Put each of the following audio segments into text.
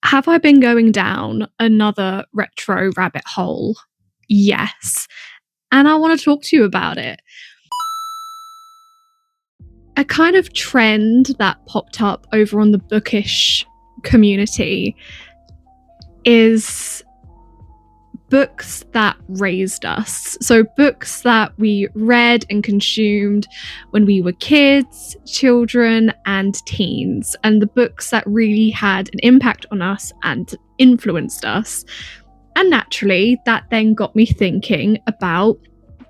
Have I been going down another retro rabbit hole? Yes. And I want to talk to you about it. A kind of trend that popped up over on the bookish community is books that raised us. So books that we read and consumed when we were kids, children, and teens, and the books that really had an impact on us and influenced us. And naturally, that then got me thinking about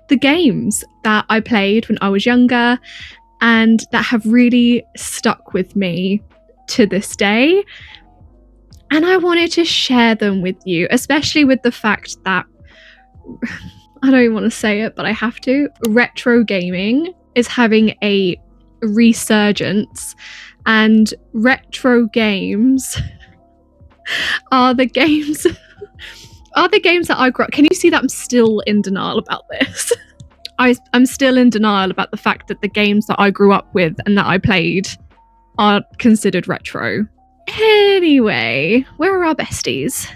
the games that I played when I was younger and that have really stuck with me to this day. And I wanted to share them with you, especially with the fact that, I don't even want to say it, but I have to, retro gaming is having a resurgence, and retro games are the games that I grew up. Can you see that I'm still in denial about this? I'm still in denial about the fact that the games that I grew up with and that I played are considered retro. Anyway, where are our besties?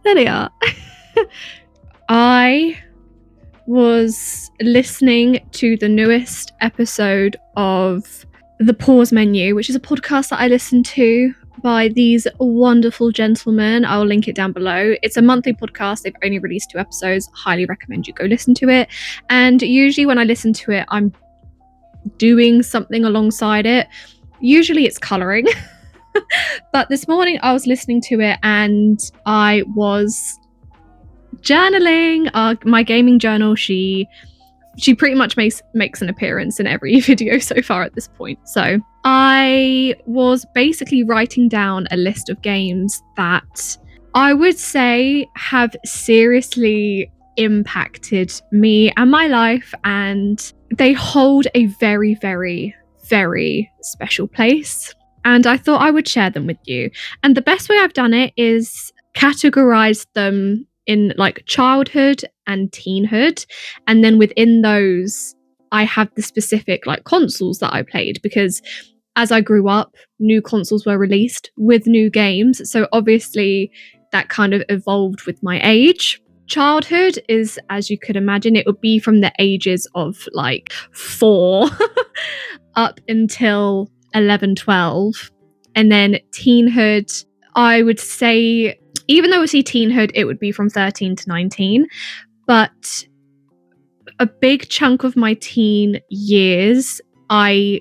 There they are. I was listening to the newest episode of The Pause Menu, which is a podcast that I listen to by these wonderful gentlemen. I'll link it down below. It's a monthly podcast. They've only released 2 episodes. Highly recommend you go listen to it. And usually when I listen to it, I'm doing something alongside it. Usually it's colouring. But this morning I was listening to it and I was journaling. My gaming journal, she pretty much makes an appearance in every video so far at this point. So I was basically writing down a list of games that I would say have seriously impacted me and my life, and they hold a very, very, very special place. And I thought I would share them with you. And the best way I've done it is categorize them in like childhood and teenhood. And then within those, I have the specific like consoles that I played, because as I grew up, new consoles were released with new games. So obviously that kind of evolved with my age. Childhood is, as you could imagine, it would be from the ages of like 4 up until 11, 12. And then teenhood, I would say, even though I see teenhood, it would be from 13 to 19. But a big chunk of my teen years, I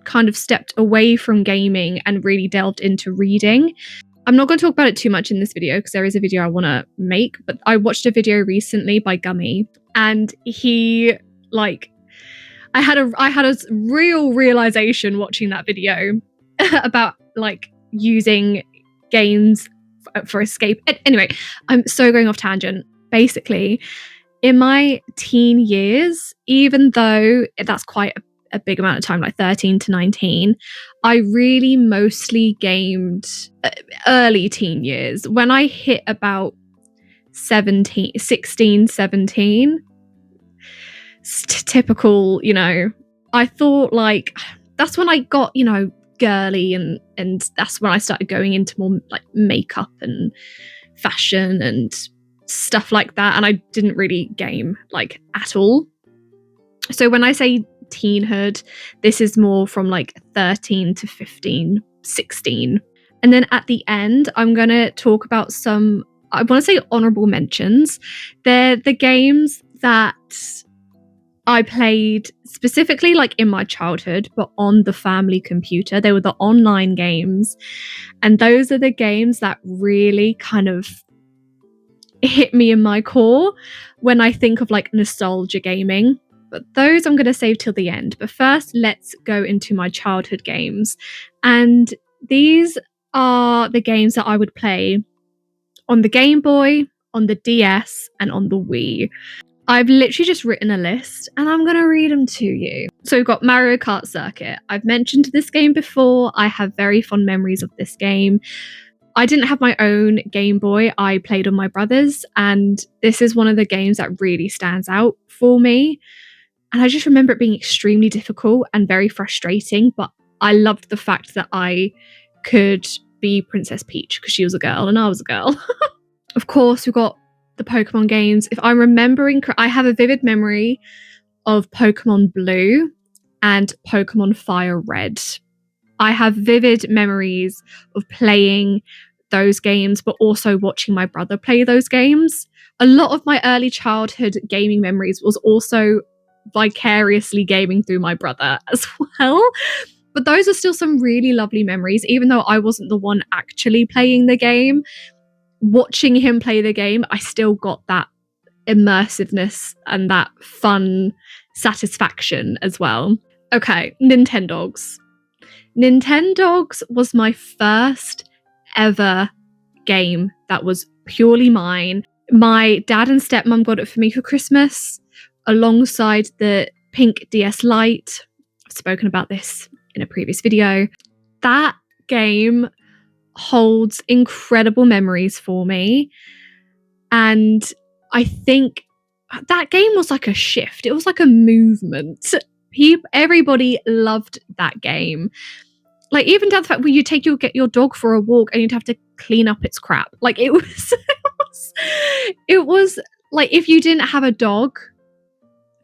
kind of stepped away from gaming and really delved into reading. I'm not going to talk about it too much in this video because there is a video I want to make, but I watched a video recently by Gummy, and he like, I had a real realization watching that video about like using games for escape. Anyway, I'm so going off tangent. Basically, in my teen years, even though that's quite a big amount of time, like 13 to 19, I really mostly gamed early teen years. When I hit about 16, 17, typical, you know, I thought like that's when I got, you know, girly, and that's when I started going into more like makeup and fashion and stuff like that, and I didn't really game like at all. So when I say teenhood, this is more from like 13 to 15, 16. And then at the end, I'm going to talk about some, I want to say honorable mentions. They're the games that I played specifically like in my childhood, but on the family computer. They were the online games. And those are the games that really kind of hit me in my core when I think of like nostalgia gaming. But those I'm going to save till the end. But first, let's go into my childhood games. And these are the games that I would play on the Game Boy, on the DS, and on the Wii. I've literally just written a list and I'm going to read them to you. So we've got Mario Kart Circuit. I've mentioned this game before. I have very fond memories of this game. I didn't have my own Game Boy. I played on my brother's, and this is one of the games that really stands out for me. And I just remember it being extremely difficult and very frustrating, but I loved the fact that I could be Princess Peach because she was a girl and I was a girl. Of course, we've got the Pokemon games. If I'm remembering, I have a vivid memory of Pokemon Blue and Pokemon Fire Red. I have vivid memories of playing those games, but also watching my brother play those games. A lot of my early childhood gaming memories was also vicariously gaming through my brother as well. But those are still some really lovely memories, even though I wasn't the one actually playing the game. Watching him play the game, I still got that immersiveness and that fun satisfaction as well. Okay, Nintendogs. Nintendogs was my first ever game that was purely mine. My dad and stepmom got it for me for Christmas alongside the pink DS Lite. I've spoken about this in a previous video. That game holds incredible memories for me. And I think that game was like a shift. It was like a movement. Everybody loved that game. Like, even down to the fact where you get your dog for a walk and you'd have to clean up its crap. Like, it was like, if you didn't have a dog,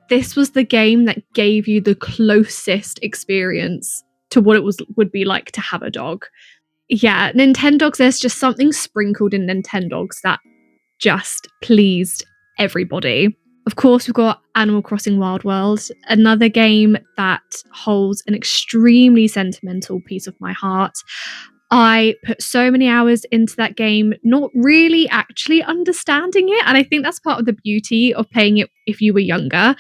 this was the game that gave you the closest experience to what it would be like to have a dog. Yeah, Nintendogs, there's just something sprinkled in Nintendogs that just pleased everybody. Of course, we've got Animal Crossing Wild World, another game that holds an extremely sentimental piece of my heart. I put so many hours into that game, not really actually understanding it. And I think that's part of the beauty of playing it if you were younger.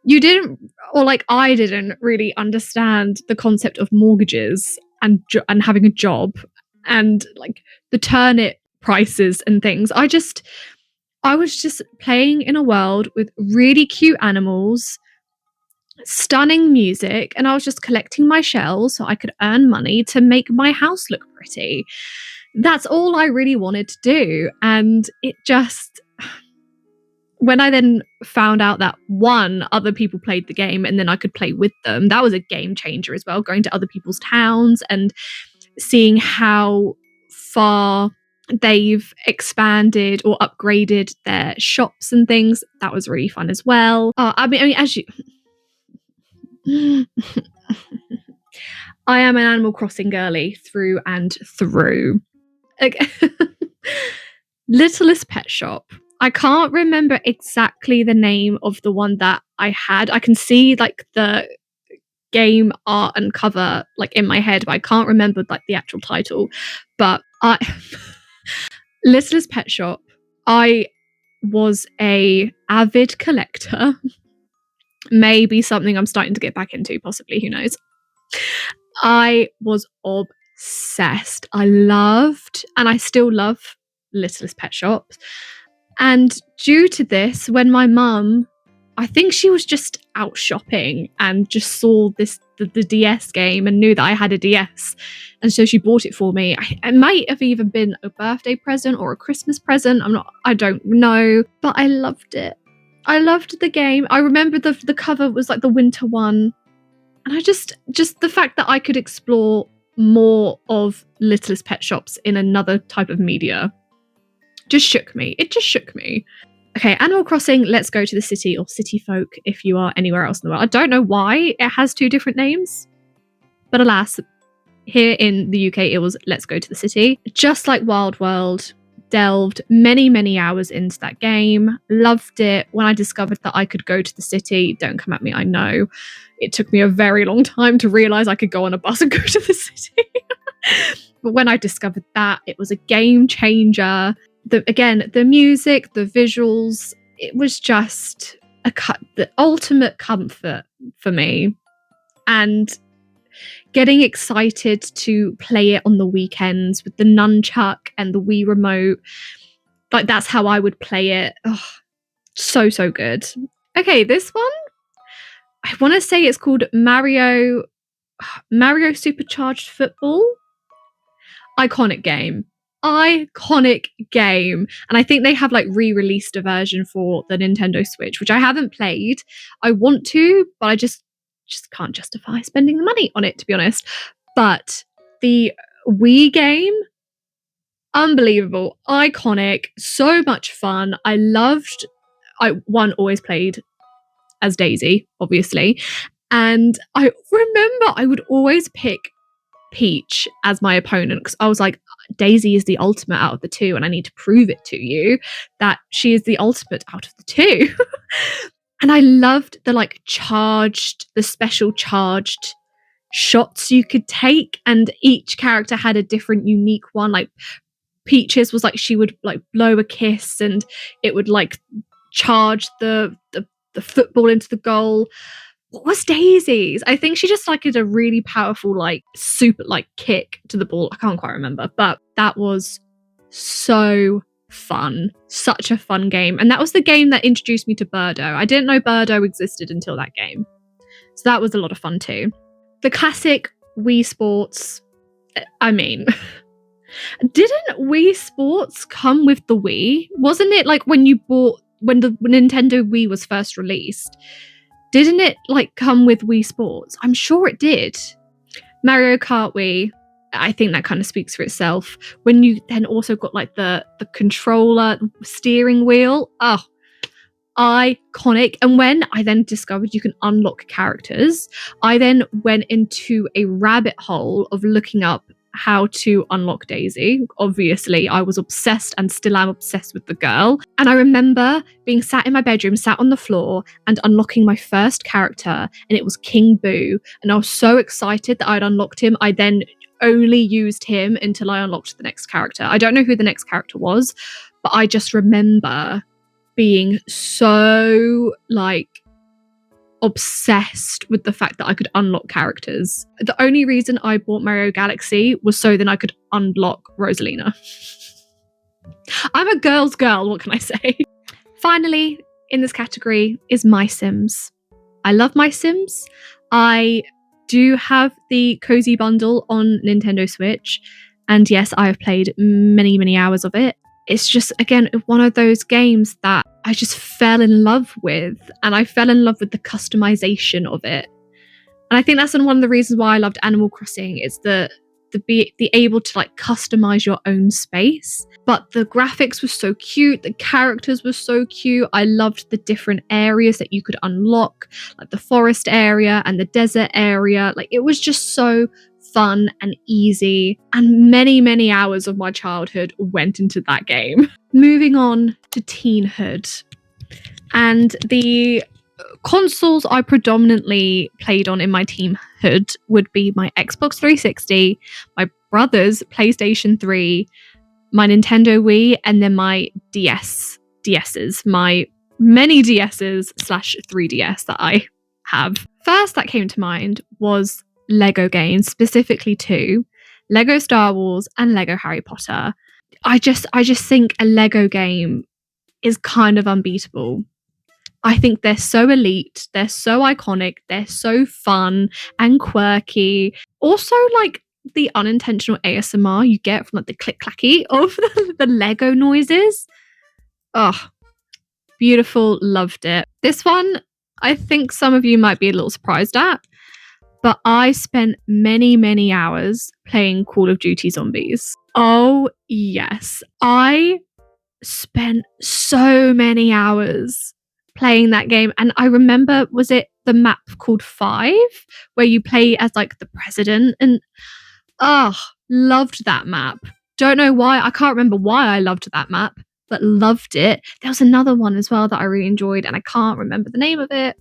You didn't, or like I didn't really understand the concept of mortgages and having a job and like the turnip prices and things. I was just playing in a world with really cute animals, stunning music, and I was just collecting my shells so I could earn money to make my house look pretty. That's all I really wanted to do. And it just, when I then found out that other people played the game and then I could play with them, that was a game changer as well, going to other people's towns and seeing how far they've expanded or upgraded their shops and things. That was really fun as well. I mean, as you... I am an Animal Crossing girly through and through. Okay. Littlest Pet Shop. I can't remember exactly the name of the one that I had. I can see like the game art and cover like in my head, but I can't remember like the actual title. But Littlest Pet Shop, I was a avid collector. Maybe something I'm starting to get back into, possibly, who knows. I was obsessed. I loved, and I still love, Littlest Pet Shop. And due to this, when my mum, I think she was just out shopping and just saw the DS game and knew that I had a DS. And so she bought it for me. It might have even been a birthday present or a Christmas present. I don't know, but I loved it. I loved the game. I remember the cover was like the winter one. And I just the fact that I could explore more of Littlest Pet Shops in another type of media just shook me. It just shook me. Okay, Animal Crossing, Let's Go to the City, or City Folk if you are anywhere else in the world. I don't know why it has two different names, but alas, here in the UK it was Let's Go to the City. Just like Wild World, delved many hours into that game, loved it. When I discovered that I could go to the city, don't come at me, I know. It took me a very long time to realise I could go on a bus and go to the city. But when I discovered that, it was a game changer. The music, the visuals, it was just the ultimate comfort for me. And getting excited to play it on the weekends with the nunchuck and the Wii remote, like that's how I would play it. Oh, so good. Okay, this one, I want to say it's called Mario Supercharged Football. Iconic game. And I think they have like re-released a version for the Nintendo Switch, which I haven't played. I want to, but I just can't justify spending the money on it, to be honest. But the Wii game, Unbelievable, iconic, so much fun. I always played as Daisy, obviously. And I remember I would always pick Peach as my opponent because I was like, Daisy is the ultimate out of the two, and I need to prove it to you that she is the ultimate out of the two. And I loved the special charged shots you could take, and each character had a different unique one. Like Peach's was like she would like blow a kiss and it would like charge the football into the goal. What was Daisy's? I think she just like did a really powerful like super like kick to the ball. I can't quite remember, but that was so fun. Such a fun game. And that was the game that introduced me to Birdo. I didn't know Birdo existed until that game. So that was a lot of fun too. The classic Wii Sports. I mean, didn't Wii Sports come with the Wii? Wasn't it like when the Nintendo Wii was first released? Didn't it like come with Wii Sports? I'm sure it did. Mario Kart Wii, I think that kind of speaks for itself. When you then also got like the controller, steering wheel, oh, iconic. And when I then discovered you can unlock characters, I then went into a rabbit hole of looking up how to unlock Daisy. Obviously, I was obsessed and still am obsessed with the girl. And I remember being sat in my bedroom, sat on the floor and unlocking my first character, and it was King Boo. And I was so excited that I'd unlocked him. I then only used him until I unlocked the next character. I don't know who the next character was, but I just remember being so like obsessed with the fact that I could unlock characters. The only reason I bought Mario Galaxy was so then I could unlock Rosalina. I'm a girl's girl, what can I say? Finally, in this category is My Sims. I love My Sims. I do have the Cozy Bundle on Nintendo Switch, and yes, I have played many, many hours of it. It's just, again, one of those games that I just fell in love with, and I fell in love with the customization of it. And I think that's one of the reasons why I loved Animal Crossing, is the able to like customize your own space. But the graphics were so cute, the characters were so cute. I loved the different areas that you could unlock, like the forest area and the desert area. Like it was just so fun and easy, and many, many hours of my childhood went into that game. Moving on to teenhood, and the consoles I predominantly played on in my teenhood would be my Xbox 360, my brother's PlayStation 3, my Nintendo Wii, and then my DSs, my many DSs / 3DS that I have. First that came to mind was Lego games, specifically two, Lego Star Wars and Lego Harry Potter. I just think a Lego game is kind of unbeatable. I think they're so elite, they're so iconic, they're so fun and quirky. Also, like the unintentional ASMR you get from like the click clacky of the Lego noises. Oh, beautiful, loved it. This one, I think some of you might be a little surprised at, but I spent many, many hours playing Call of Duty Zombies. Oh, yes. I spent so many hours playing that game. And I remember, was it the map called 5, where you play as like the president? And loved that map. Don't know why. I can't remember why I loved that map, but loved it. There was another one as well that I really enjoyed, and I can't remember the name of it.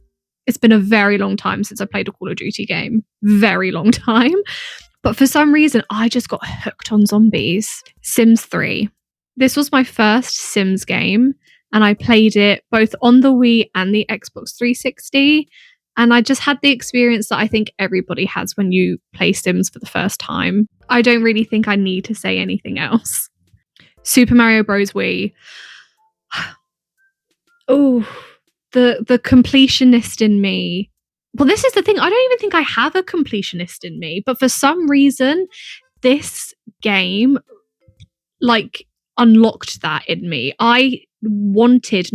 It's been a very long time since I played a Call of Duty game. Very long time. But for some reason, I just got hooked on zombies. Sims 3. This was my first Sims game, and I played it both on the Wii and the Xbox 360. And I just had the experience that I think everybody has when you play Sims for the first time. I don't really think I need to say anything else. Super Mario Bros. Wii. Oh, the completionist in me. Well, this is the thing. I don't even think I have a completionist in me, but for some reason, this game like unlocked that in me. I needed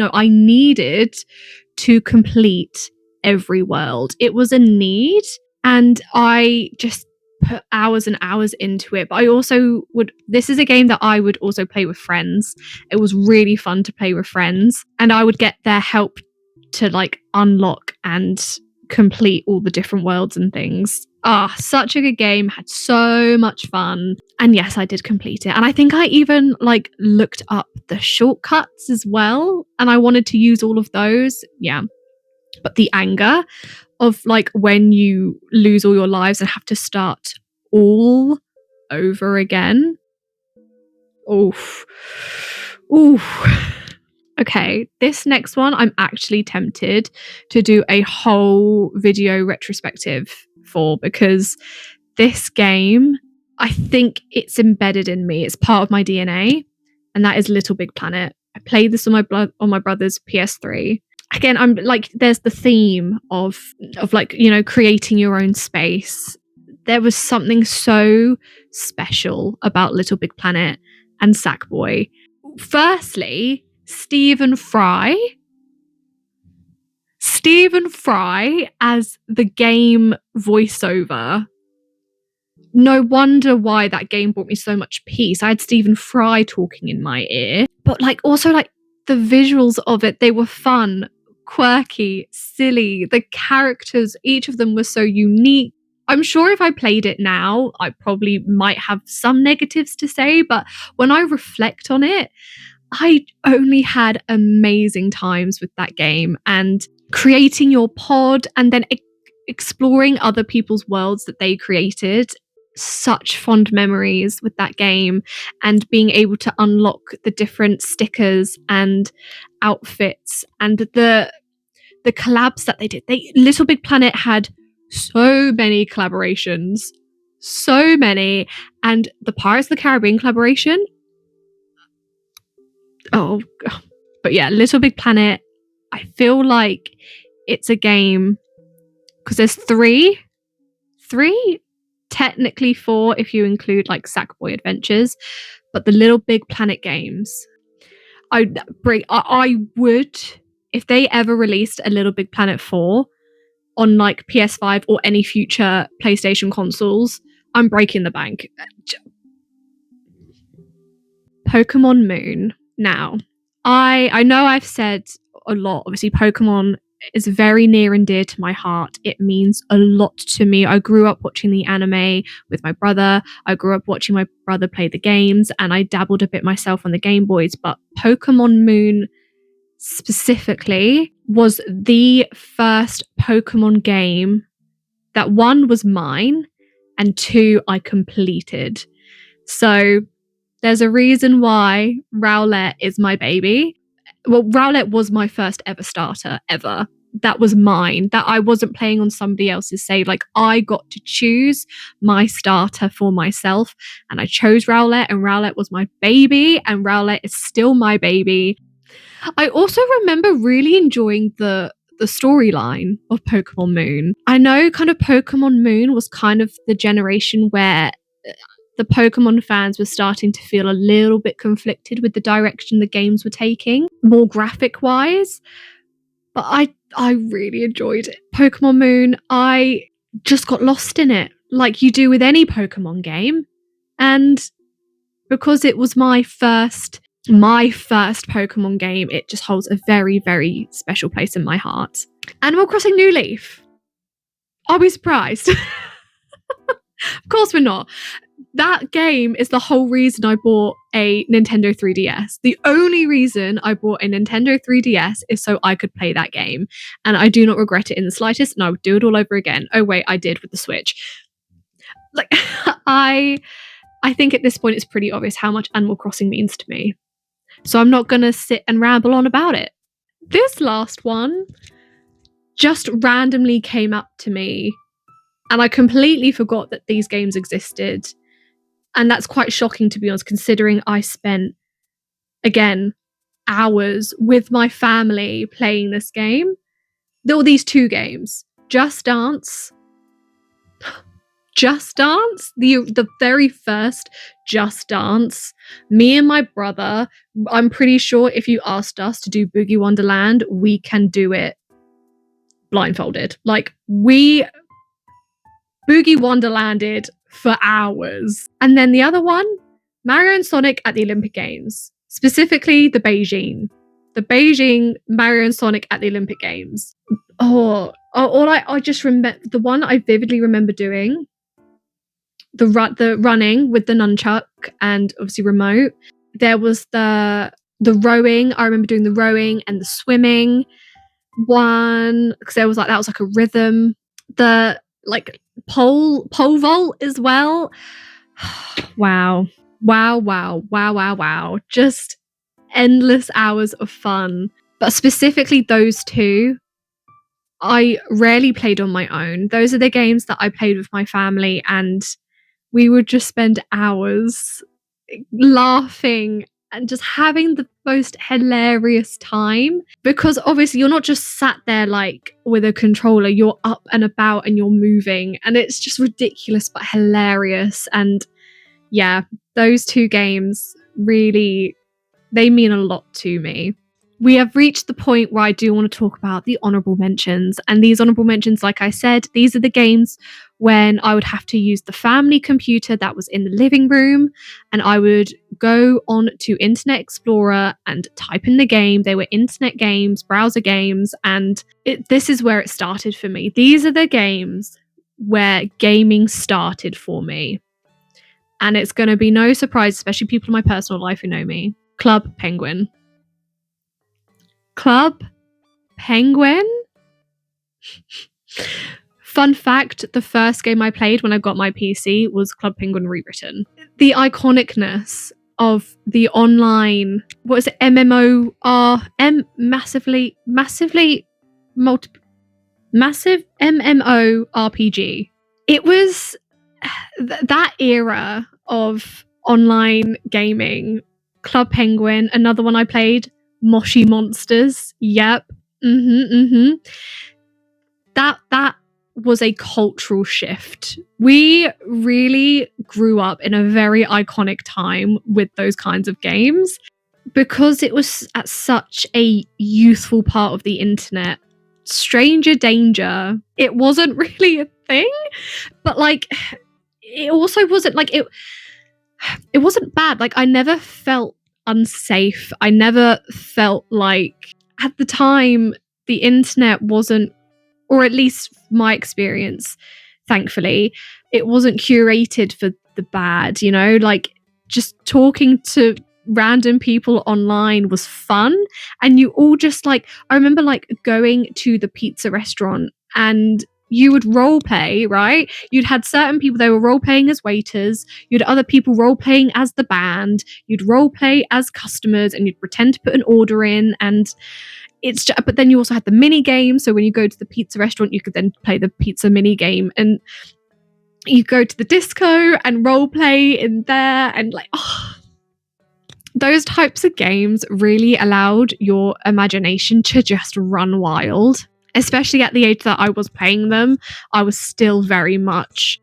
to complete every world. It was a need, and I just put hours and hours into it. But I also this is a game that I would also play with friends. It was really fun to play with friends, and I would get their help to like unlock and complete all the different worlds and things. Such a good game, had so much fun. And yes, I did complete it. And I think I even like looked up the shortcuts as well, and I wanted to use all of those. Yeah. But the anger of like when you lose all your lives and have to start all over again. Oof. Okay, this next one I'm actually tempted to do a whole video retrospective for, because this game, I think it's embedded in me. It's part of my DNA, and that is Little Big Planet. I played this on my brother's PS3. Again, I'm like, there's the theme of like, you know, creating your own space. There was something so special about Little Big Planet and Sackboy. Firstly, Stephen Fry as the game voiceover. No wonder why that game brought me so much peace. I had Stephen Fry talking in my ear, but like also like the visuals of it, they were fun, quirky, silly. The characters, each of them was so unique. I'm sure if I played it now, I probably might have some negatives to say, but when I reflect on it, I only had amazing times with that game, and creating your pod and then exploring other people's worlds that they created. Such fond memories with that game, and being able to unlock the different stickers and outfits and the collabs that they did. Little Big Planet had so many collaborations, so many, and the Pirates of the Caribbean collaboration. Oh, but yeah, Little Big Planet, I feel like it's a game, because there's three, technically 4 if you include like Sackboy Adventures, but the Little Big Planet games, I would, if they ever released a Little Big Planet 4 on like PS5 or any future PlayStation consoles, I'm breaking the bank. Pokemon Moon. Now, I know I've said a lot. Obviously, Pokemon is very near and dear to my heart. It means a lot to me. I grew up watching the anime with my brother. I grew up watching my brother play the games, and I dabbled a bit myself on the Game Boys. But Pokemon Moon specifically was the first Pokemon game that, 1, was mine, and 2, I completed. So there's a reason why Rowlet is my baby. Well, Rowlet was my first ever starter, ever. That was mine. That I wasn't playing on somebody else's save. Like, I got to choose my starter for myself, and I chose Rowlet, and Rowlet was my baby, and Rowlet is still my baby. I also remember really enjoying the storyline of Pokemon Moon. I know kind of Pokemon Moon was kind of the generation where the Pokemon fans were starting to feel a little bit conflicted with the direction the games were taking, more graphic wise. But I really enjoyed it. Pokemon Moon, I just got lost in it, like you do with any Pokemon game. And because it was my first Pokemon game, it just holds a very, very special place in my heart. Animal Crossing New Leaf. Are we surprised? Of course we're not. That game is the whole reason I bought a Nintendo 3DS. The only reason I bought a Nintendo 3DS is so I could play that game. And I do not regret it in the slightest, and I would do it all over again. Oh wait, I did with the Switch. Like, I think at this point it's pretty obvious how much Animal Crossing means to me. So I'm not going to sit and ramble on about it. This last one just randomly came up to me, and I completely forgot that these games existed. And that's quite shocking, to be honest, considering I spent, again, hours with my family playing this game. There were these 2 games. Just Dance, the very first Just Dance. Me and my brother, I'm pretty sure if you asked us to do Boogie Wonderland, we can do it blindfolded. Like, we Boogie Wonderlanded for hours. And then the other one, Mario and Sonic at the Olympic Games, specifically the Beijing Mario and Sonic at the Olympic Games. I just remember the one I vividly remember doing, the running with the nunchuck and obviously remote. There was the rowing. I remember doing the rowing and the swimming one, because that was like a rhythm. The like pole vault as well. Wow. Just endless hours of fun. But specifically those two, I rarely played on my own. Those are the games that I played with my family, and we would just spend hours laughing and just having the most hilarious time, because obviously you're not just sat there like with a controller, you're up and about and you're moving, and it's just ridiculous but hilarious. And yeah, those two games really, they mean a lot to me. We have reached the point where I do want to talk about the honorable mentions. And these honorable mentions, like I said, these are the games when I would have to use the family computer that was in the living room, and I would go on to Internet Explorer and type in the game. They were internet games, browser games, and this is where it started for me. These are the games where gaming started for me. And it's going to be no surprise, especially people in my personal life who know me. Club Penguin. Club Penguin? Fun fact, the first game I played when I got my PC was Club Penguin Rewritten. The iconicness of the online, what is it, massive MMO RPG. It was that era of online gaming. Club Penguin, another one I played, Moshi Monsters. Yep. That was a cultural shift. We really grew up in a very iconic time with those kinds of games, because it was at such a youthful part of the internet. Stranger danger, it wasn't really a thing, but like it also wasn't like it wasn't bad. Like, I never felt unsafe. I never felt like, at the time, the internet wasn't, or at least my experience, thankfully, it wasn't curated for the bad, you know? Like, just talking to random people online was fun. And you all just like, I remember like going to the pizza restaurant and you would role play, right? You'd had certain people, they were role playing as waiters. You'd other people role playing as the band. You'd role play as customers, and you'd pretend to put an order in. And it's just, but then you also had the mini game. So when you go to the pizza restaurant, you could then play the pizza mini game, and you go to the disco and role play in there. And like, those types of games really allowed your imagination to just run wild. Especially at the age that I was playing them, I was still very much,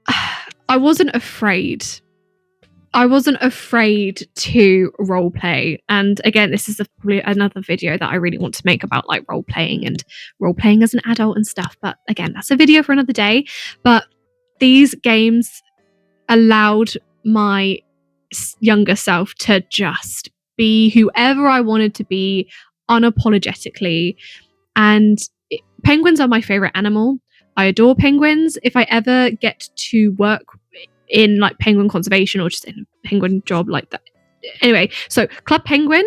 I wasn't afraid. I wasn't afraid to role play. And again, this is probably another video that I really want to make about like role playing and role playing as an adult and stuff. But again, that's a video for another day. But these games allowed my younger self to just be whoever I wanted to be unapologetically. And penguins are my favorite animal. I adore penguins. If I ever get to work in like penguin conservation or just in a penguin job like that. Anyway, so Club Penguin,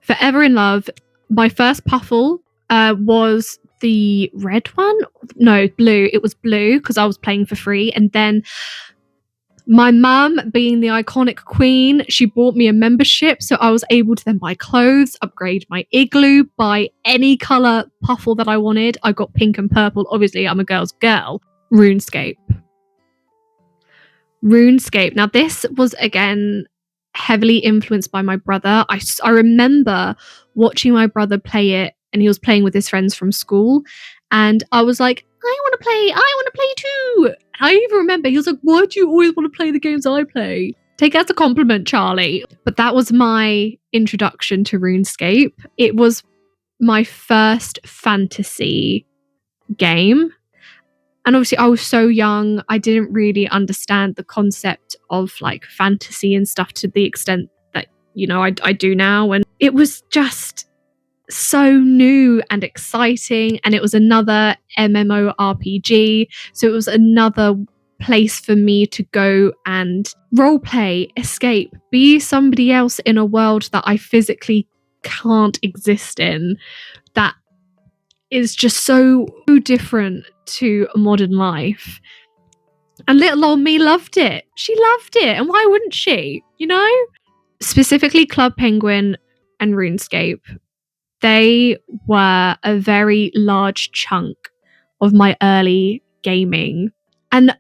forever in love. My first puffle was the red one. No, blue. It was blue because I was playing for free. And then my mum, being the iconic queen, she bought me a membership, so I was able to then buy clothes, upgrade my igloo, buy any colour puffle that I wanted. I got pink and purple. Obviously, I'm a girl's girl. RuneScape. Now, this was, again, heavily influenced by my brother. I remember watching my brother play it, and he was playing with his friends from school, and I was like, I want to play too. I even remember he was like, why do you always want to play the games I play? Take it as a compliment, Charlie. But that was my introduction to RuneScape. It was my first fantasy game. And obviously I was so young, I didn't really understand the concept of like fantasy and stuff to the extent that, you know, I do now. And it was just so new and exciting, and it was another MMORPG, so it was another place for me to go and roleplay, escape, be somebody else in a world that I physically can't exist in, that is just so different to modern life. And little old me loved it. She loved it, and why wouldn't she, you know? Specifically Club Penguin and RuneScape, they were a very large chunk of my early gaming. And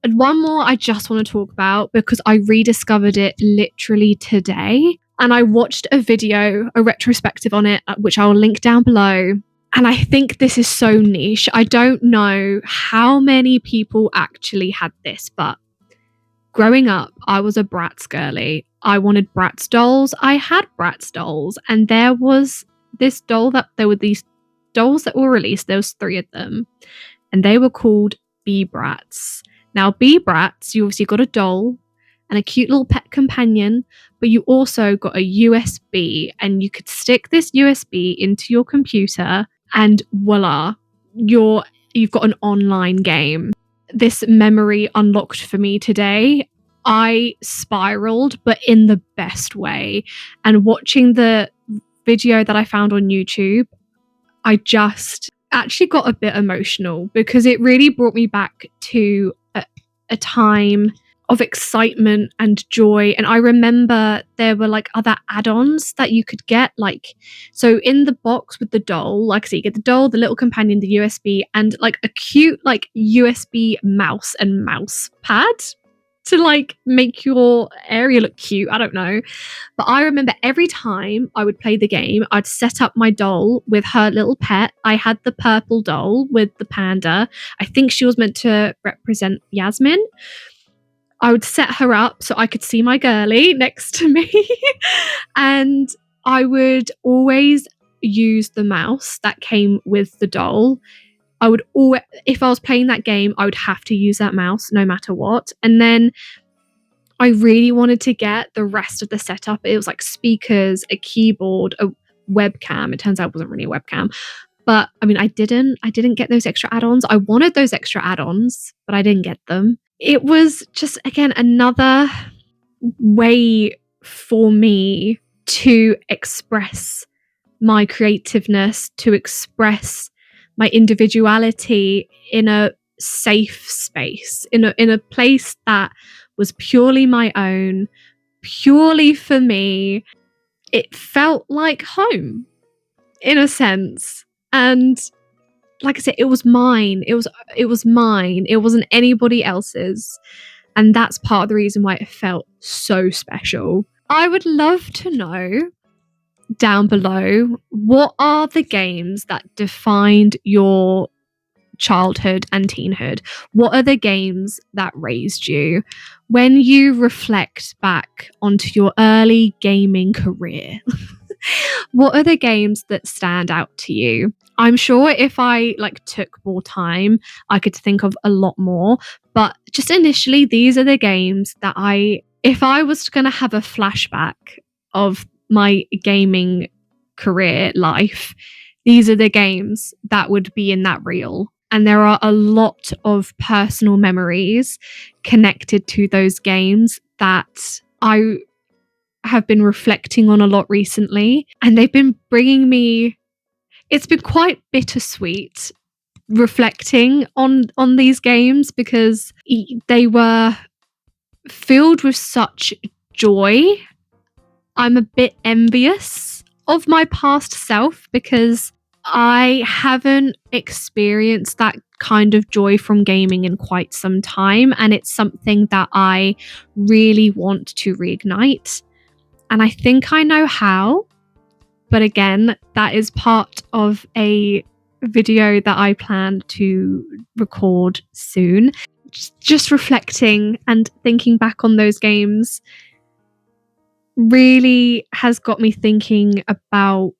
one more I just want to talk about, because I rediscovered it literally today. And I watched a video, a retrospective on it, which I'll link down below. And I think this is so niche. I don't know how many people actually had this, but growing up, I was a Bratz girly. I wanted Bratz dolls. I had Bratz dolls. And there was this doll there were these dolls that were released. There was 3 of them. And they were called B-Brats. Now, B-Brats, you obviously got a doll and a cute little pet companion, but you also got a USB, and you could stick this USB into your computer, and voila, you've got an online game. This memory unlocked for me today. I spiraled, but in the best way. And watching the video that I found on YouTube, I just actually got a bit emotional, because it really brought me back to a time of excitement and joy. And I remember there were like other add-ons that you could get, like, so in the box with the doll, like I said, you get the doll, the little companion, the USB, and like a cute like USB mouse and mouse pad to like make your area look cute. I don't know. But I remember every time I would play the game, I'd set up my doll with her little pet. I had the purple doll with the panda. I think she was meant to represent Yasmin. I would set her up so I could see my girly next to me. And I would always use the mouse that came with the doll. I would always, if I was playing that game, I would have to use that mouse no matter what. And then I really wanted to get the rest of the setup. It was like speakers, a keyboard, a webcam. It turns out it wasn't really a webcam. But I mean, I didn't get those extra add-ons. I wanted those extra add-ons, but I didn't get them. It was just, again, another way for me to express my creativeness, to express my individuality in a safe space, in a place that was purely my own, purely for me. It felt like home in a sense. And like I said, it was mine. It was mine. It wasn't anybody else's. And that's part of the reason why it felt so special. I would love to know down below, what are the games that defined your childhood and teenhood? What are the games that raised you? When you reflect back onto your early gaming career, what are the games that stand out to you? I'm sure if I took more time, I could think of a lot more. But just initially, these are the games that if I was going to have a flashback of my gaming career life, these are the games that would be in that reel. And there are a lot of personal memories connected to those games that I have been reflecting on a lot recently. And they've been bringing me, it's been quite bittersweet reflecting on these games, because they were filled with such joy. I'm a bit envious of my past self, because I haven't experienced that kind of joy from gaming in quite some time, and it's something that I really want to reignite. And I think I know how, but again, that is part of a video that I plan to record soon. Just reflecting and thinking back on those games really has got me thinking about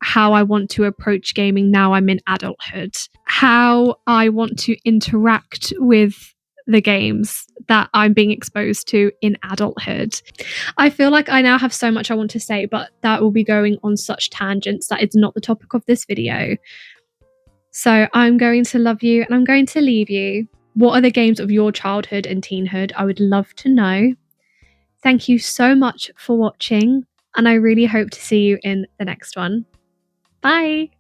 how I want to approach gaming now I'm in adulthood, how I want to interact with the games that I'm being exposed to in adulthood. I feel like I now have so much I want to say, but that will be going on such tangents that it's not the topic of this video. So I'm going to love you and I'm going to leave you. What are the games of your childhood and teenhood? I would love to know. Thank you so much for watching, and I really hope to see you in the next one. Bye!